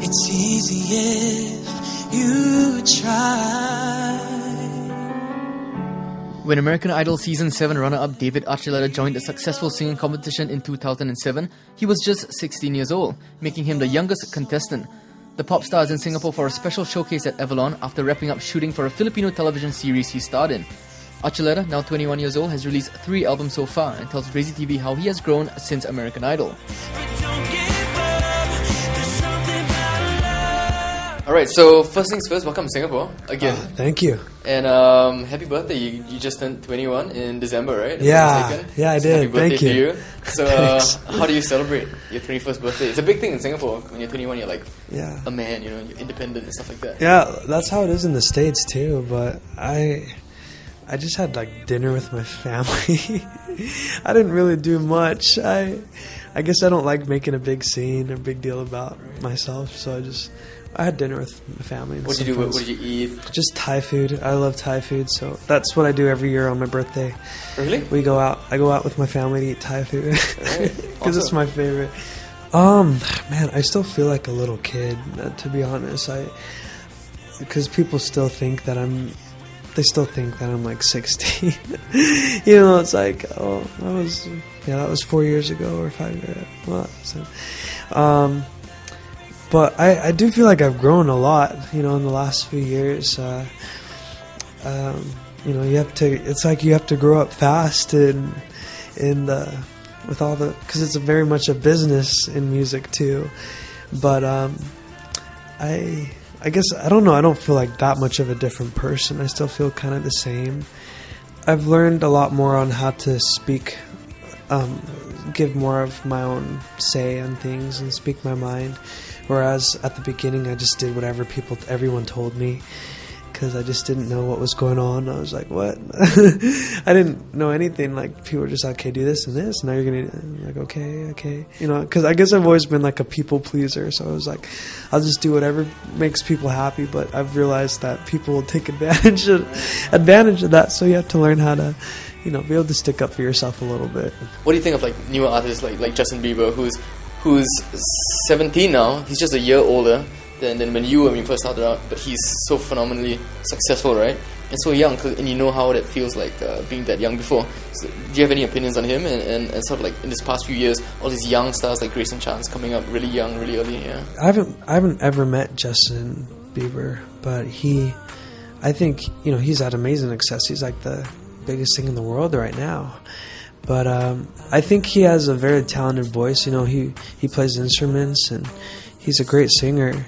It's easy if you try. When American Idol Season 7 runner-up David Archuleta joined a successful singing competition in 2007, he was just 16 years old, making him the youngest contestant. The pop star is in Singapore for a special showcase at Avalon after wrapping up shooting for a Filipino television series he starred in. Archuleta, now 21 years old, has released 3 albums so far and tells Crazy TV how he has grown since American Idol. Alright, so first things first, welcome to Singapore again. Thank you. And happy birthday, you just turned 21 in December, right? Yeah, I did. Happy birthday Thank you. to you. So how do you celebrate your 21st birthday? It's a big thing in Singapore. When you're 21, you're like a man, you know, you're independent and stuff like that. Yeah, that's how it is in the States too, but I just had like dinner with my family. I didn't really do much. I guess I don't like making a big scene or big deal about myself, so I had dinner with my family. What did you do? What did you eat? Just Thai food. I love Thai food, so that's what I do every year on my birthday. Really? We go out. I go out with my family to eat Thai food because it's my favorite. Man, I still feel like a little kid, to be honest. Because people still think that I'm like 16. You know, it's like, oh, that was 4 years ago or 5 years. Well, so, but I do feel like I've grown a lot, you know, in the last few years. You know, it's like you have to grow up fast with all because it's very much a business in music too. But I guess, I don't know, I don't feel like that much of a different person. I still feel kind of the same. I've learned a lot more on how to speak, give more of my own say on things and speak my mind. Whereas at the beginning, I just did whatever everyone told me, because I just didn't know what was going on. I was like, what? I didn't know anything. Like, people were just like, okay, do this and this. Now you're going to, like, okay. You know, because I guess I've always been like a people pleaser. So I was like, I'll just do whatever makes people happy. But I've realized that people will take advantage of that. So you have to learn how to, you know, be able to stick up for yourself a little bit. What do you think of like newer artists like Justin Bieber, who's 17 now? He's just a year older than when you first started out, but he's so phenomenally successful, right? And so young, and you know how that feels like being that young before. So, do you have any opinions on him? And sort of like in this past few years, all these young stars like Grayson coming up really young, really early. Yeah, I haven't ever met Justin Bieber, but I think, you know, he's had amazing success. He's like the biggest thing in the world right now. But I think he has a very talented voice. You know, he plays instruments and he's a great singer.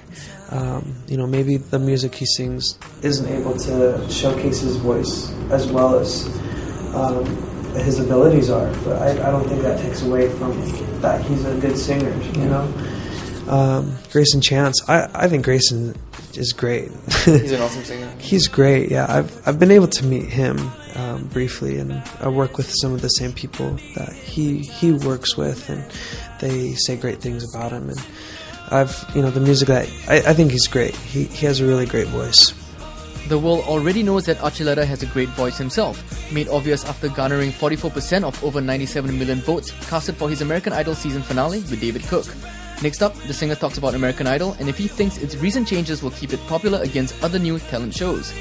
You know, maybe the music he sings isn't able to showcase his voice as well as his abilities are. But I don't think that takes away from that he's a good singer, you know. Grayson Chance, I think Grayson is great. He's an awesome singer. He's great, yeah. I've been able to meet him briefly, and I work with some of the same people that he works with, and they say great things about him. And the music that I think he's great. He has a really great voice. The world already knows that Archuleta has a great voice himself, made obvious after garnering 44% of over 97 million votes casted for his American Idol season finale with David Cook. Next up, the singer talks about American Idol and if he thinks its recent changes will keep it popular against other new talent shows.